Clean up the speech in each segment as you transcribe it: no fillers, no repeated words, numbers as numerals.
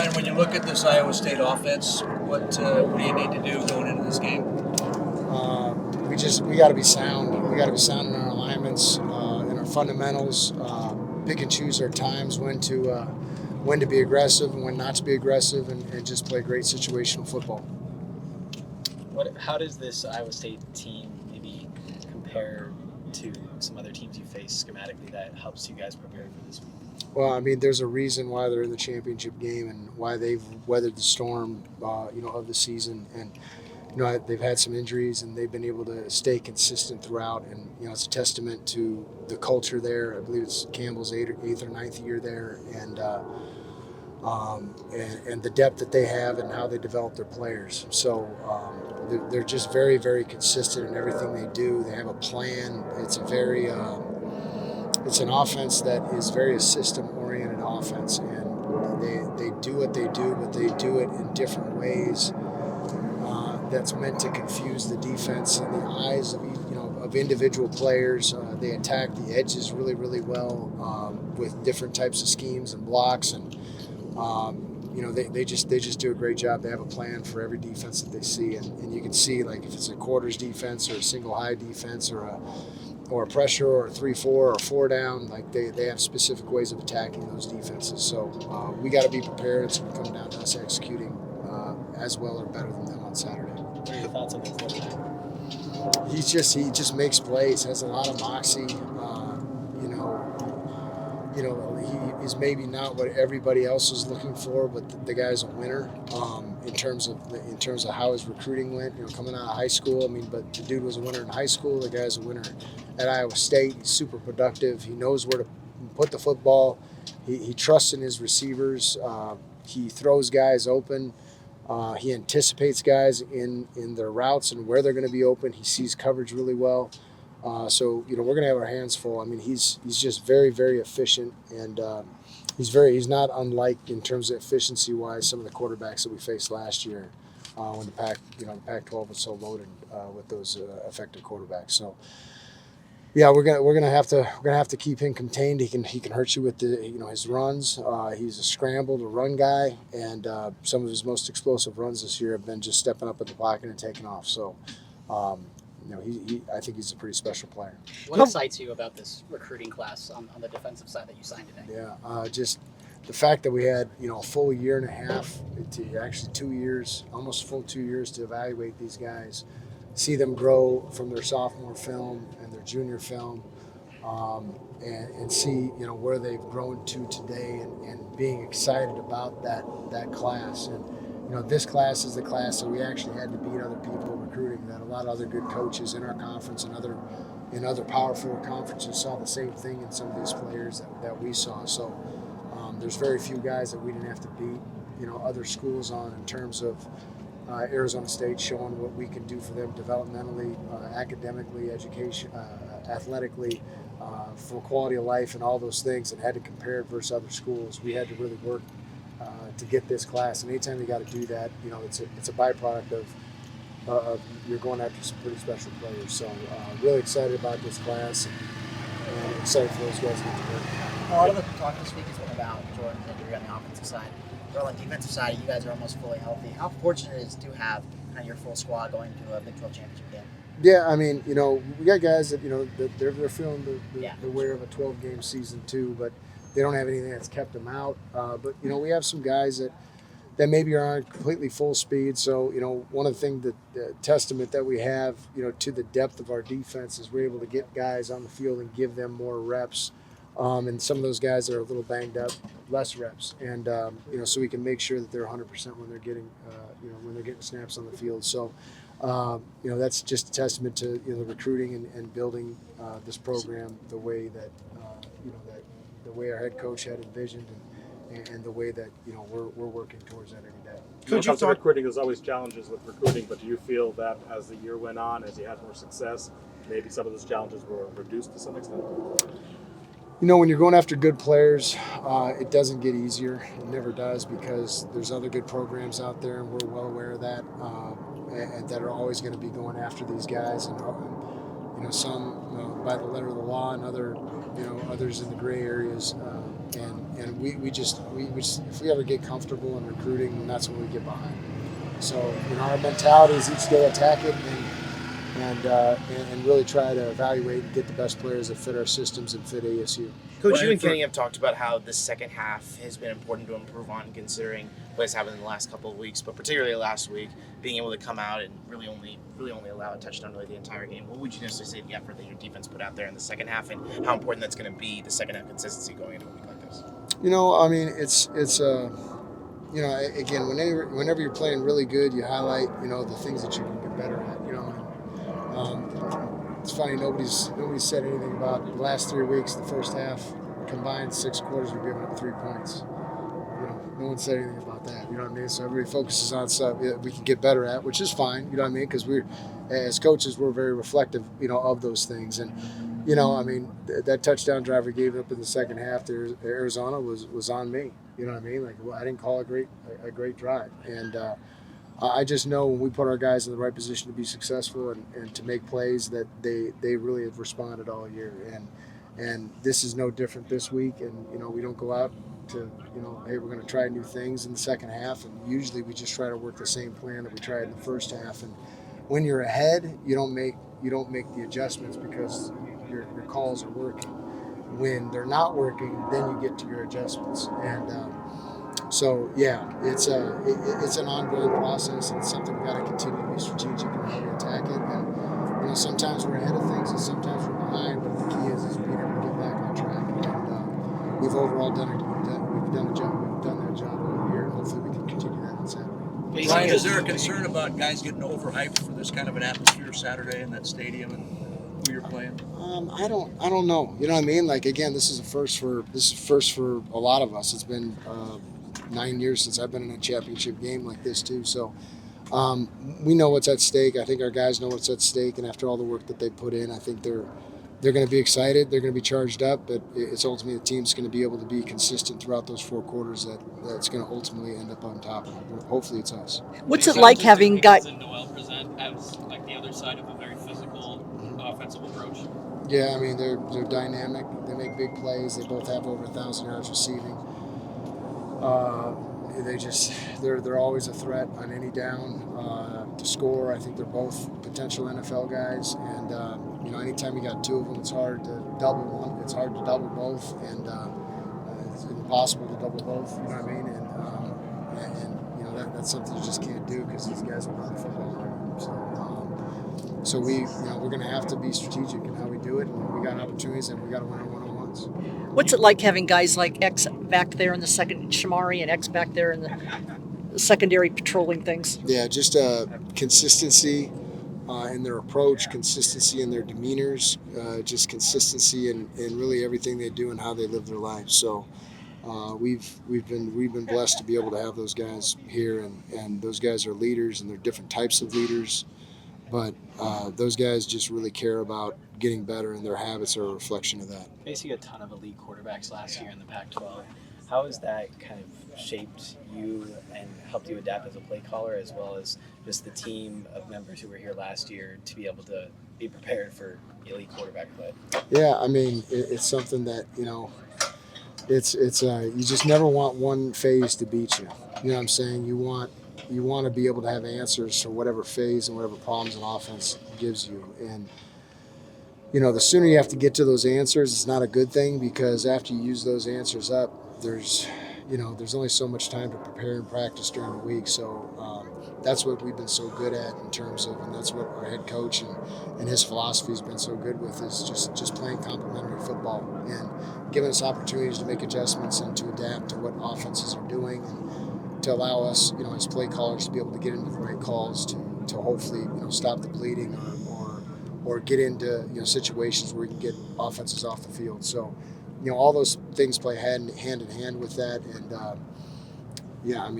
Ryan, when you look at this Iowa State offense, what do you need to do going into this game? We got to be sound. We got to be sound in our alignments, in our fundamentals. Pick and choose our times when to be aggressive and when not to be aggressive, and just play great situational football. How does this Iowa State team maybe compare to some other teams you face schematically that helps you guys prepare for this week? Well, I mean, there's a reason why they're in the championship game and why they've weathered the storm, of the season. And they've had some injuries and they've been able to stay consistent throughout. And it's a testament to the culture there. I believe it's Campbell's eighth or ninth year there, and the depth that they have and how they develop their players. So they're just very, very consistent in everything they do. They have a plan. It's a very it's an offense that is very a system-oriented offense, and they do what they do, but they do it in different ways. That's meant to confuse the defense in the eyes of individual players. They attack the edges really, really well with different types of schemes and blocks, and they just do a great job. They have a plan for every defense that they see, and you can see, like, if it's a quarters defense or a single high defense or a pressure or a 3-4 or a 4 down, like they have specific ways of attacking those defenses. So we got to be prepared. It's going to come down to us executing as well or better than them on Saturday. What are your thoughts on the quarterback? He just makes plays, has a lot of moxie. He is maybe not what everybody else is looking for, but the guy's a winner in terms of how his recruiting went. Coming out of high school, but the dude was a winner in high school. The guy's a winner at Iowa State. He's super productive. He knows where to put the football. He trusts in his receivers. He throws guys open. He anticipates guys in their routes and where they're going to be open. He sees coverage really well. So we're going to have our hands full. He's just very, very efficient, and he's not unlike in terms of efficiency wise some of the quarterbacks that we faced last year when the Pac-12 was so loaded with those effective quarterbacks. So yeah, we're gonna have to keep him contained. He can hurt you with his runs. He's a scramble to run guy, and some of his most explosive runs this year have been just stepping up in the pocket and taking off. So. I think he's a pretty special player. What excites you about this recruiting class on the defensive side that you signed today? Yeah, just the fact that we had a full year and a half, actually 2 years, almost full 2 years to evaluate these guys, see them grow from their sophomore film and their junior film, and see where they've grown to today, and being excited about that class. And this class is the class that we actually had to beat other people recruiting, that a lot of other good coaches in our conference and other Power 4 conferences saw the same thing in some of these players that we saw. So there's very few guys that we didn't have to beat other schools on, in terms of Arizona State showing what we can do for them developmentally, academically, education, athletically, for quality of life and all those things, and had to compare it versus other schools. We had to really work to get this class, and anytime you got to do that, it's a byproduct of you're going after some pretty special players. So really excited about this class, and excited for those guys to get to work. A lot of the talk this week has been about Jordan's injury on the offensive side. But on the defensive side, you guys are almost fully healthy. How fortunate it is to have kind of your full squad going to a Big 12 championship game? Yeah, we got guys that that they're feeling the weight of a 12-game season too, but they don't have anything that's kept them out. But we have some guys that maybe aren't completely full speed. So one of the things the testament that we have to the depth of our defense is we're able to get guys on the field and give them more reps. And some of those guys that are a little banged up, less reps, and so we can make sure that they're 100% when they're getting snaps on the field. So that's just a testament to the recruiting and building this program the way that the way our head coach had envisioned, and the way that we're working towards that every day. When it comes to recruiting, there's always challenges with recruiting, but do you feel that as the year went on, as you had more success, maybe some of those challenges were reduced to some extent? When you're going after good players, it doesn't get easier. It never does, because there's other good programs out there, and we're well aware of that, and that are always going to be going after these guys. And some by the letter of the law, and others in the gray areas. And we just if we ever get comfortable in recruiting, then that's when we get behind. So our mentality is each day attack it and really try to evaluate and get the best players that fit our systems and fit ASU. Coach, you and Kenny have talked about how the second half has been important to improve on, considering what's happened in the last couple of weeks, but particularly last week, being able to come out and really only allow a touchdown really the entire game. What would you necessarily say the effort that your defense put out there in the second half, and how important that's going to be, the second half consistency going into a week like this? Again, whenever you're playing really good, you highlight the things that you can get better at. It's funny, nobody's said anything about the last 3 weeks. The first half combined 6 quarters, we've given up 3 points. No one said anything about that. You know what I mean? So everybody focuses on stuff we can get better at, which is fine. You know what I mean? Because we're, as coaches, we're very reflective, of those things. And that touchdown drive we gave up in the second half to Arizona was on me. You know what I mean? I didn't call a great drive. And I just know when we put our guys in the right position to be successful and to make plays that they really have responded all year. And this is no different this week. And, we don't go out to, hey, we're going to try new things in the second half. And usually we just try to work the same plan that we tried in the first half. And when you're ahead, you don't make the adjustments because your calls are working. When they're not working, then you get to your adjustments. And it's an ongoing process, and it's something we got to continue to be strategic in how we attack it. And sometimes we're ahead of things, and sometimes we're behind. But the key is being able to get back on track. And we've overall done that job all year, and hopefully we can continue that on Saturday. Brian, is there a concern about guys getting overhyped for this kind of an atmosphere Saturday in that stadium and who you're playing? I don't know. You know what I mean? Again, this is first for a lot of us. It's been 9 years since I've been in a championship game like this too. So we know what's at stake. I think our guys know what's at stake, and after all the work that they put in, I think they're going to be excited. They're going to be charged up, but it's ultimately the team's going to be able to be consistent throughout those 4 quarters that's going to ultimately end up on top. Hopefully it's us. What's it like having guys? And Noel present as the other side of a very physical offensive approach? Yeah, they're dynamic. They make big plays. They both have over 1,000 yards receiving. They're always a threat on any down to score. I think they're both potential NFL guys, and anytime you got 2 of them, it's hard to double one. It's hard to double both, and it's impossible to double both. You know what I mean? And that's something you just can't do because these guys are running football. So we're going to have to be strategic in how we do it, and we got opportunities, and we got to win our one-on-ones. What's it like having guys like X back there in the second, Shamari, and X back there in the secondary patrolling things? Yeah, just consistency in their approach, consistency in their demeanors, just consistency in really everything they do and how they live their lives. So we've been blessed to be able to have those guys here, and those guys are leaders, and they're different types of leaders. But those guys just really care about getting better, and their habits are a reflection of that. Facing a ton of elite quarterbacks last year in the Pac-12, how has that kind of shaped you and helped you adapt as a play caller, as well as just the team of members who were here last year to be able to be prepared for elite quarterback play? Yeah, it's something that, it's you just never want one phase to beat you. You know what I'm saying? You want to be able to have answers to whatever phase and whatever problems an offense gives you. And, the sooner you have to get to those answers, it's not a good thing, because after you use those answers up, there's only so much time to prepare and practice during the week. So that's what we've been so good at in terms of, and that's what our head coach and his philosophy has been so good with, is just playing complementary football and giving us opportunities to make adjustments and to adapt to what offenses are doing, and to allow us, as play callers, to be able to get into the right calls to hopefully, stop the bleeding or get into, situations where we can get offenses off the field. So, all those things play hand in hand with that. And,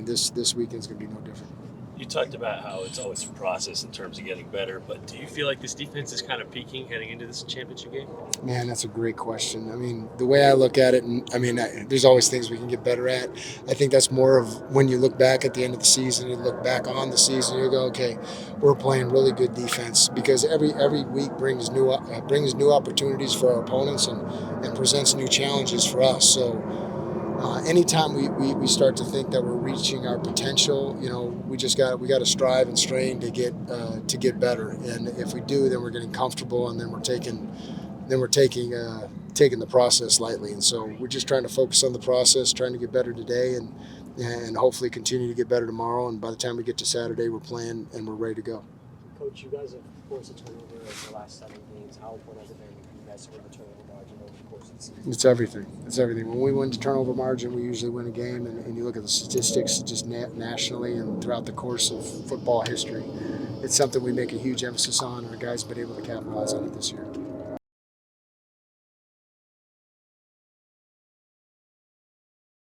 this weekend's going to be no different. You talked about how it's always a process in terms of getting better, but do you feel like this defense is kind of peaking heading into this championship game? Man, that's a great question. I mean, the way I look at it, and I mean, there's always things we can get better at. I think that's more of when you look back at the end of the season, you look back on the season, you go, okay, we're playing really good defense, because every week brings new opportunities for our opponents and presents new challenges for us. So anytime we start to think that we're reaching our potential, we got to strive and strain to get better. And if we do, then we're getting comfortable, and then we're taking the process lightly. And so we're just trying to focus on the process, trying to get better today, and hopefully continue to get better tomorrow. And by the time we get to Saturday, we're playing and we're ready to go. Coach, you guys have forced a turnover in the last 7 games. How important has it been for you guys to win the turnover margin over the course of the season? It's everything. It's everything. When we win the turnover margin, we usually win a game. And you look at the statistics just nationally and throughout the course of football history, it's something we make a huge emphasis on, and our guys have been able to capitalize on it this year.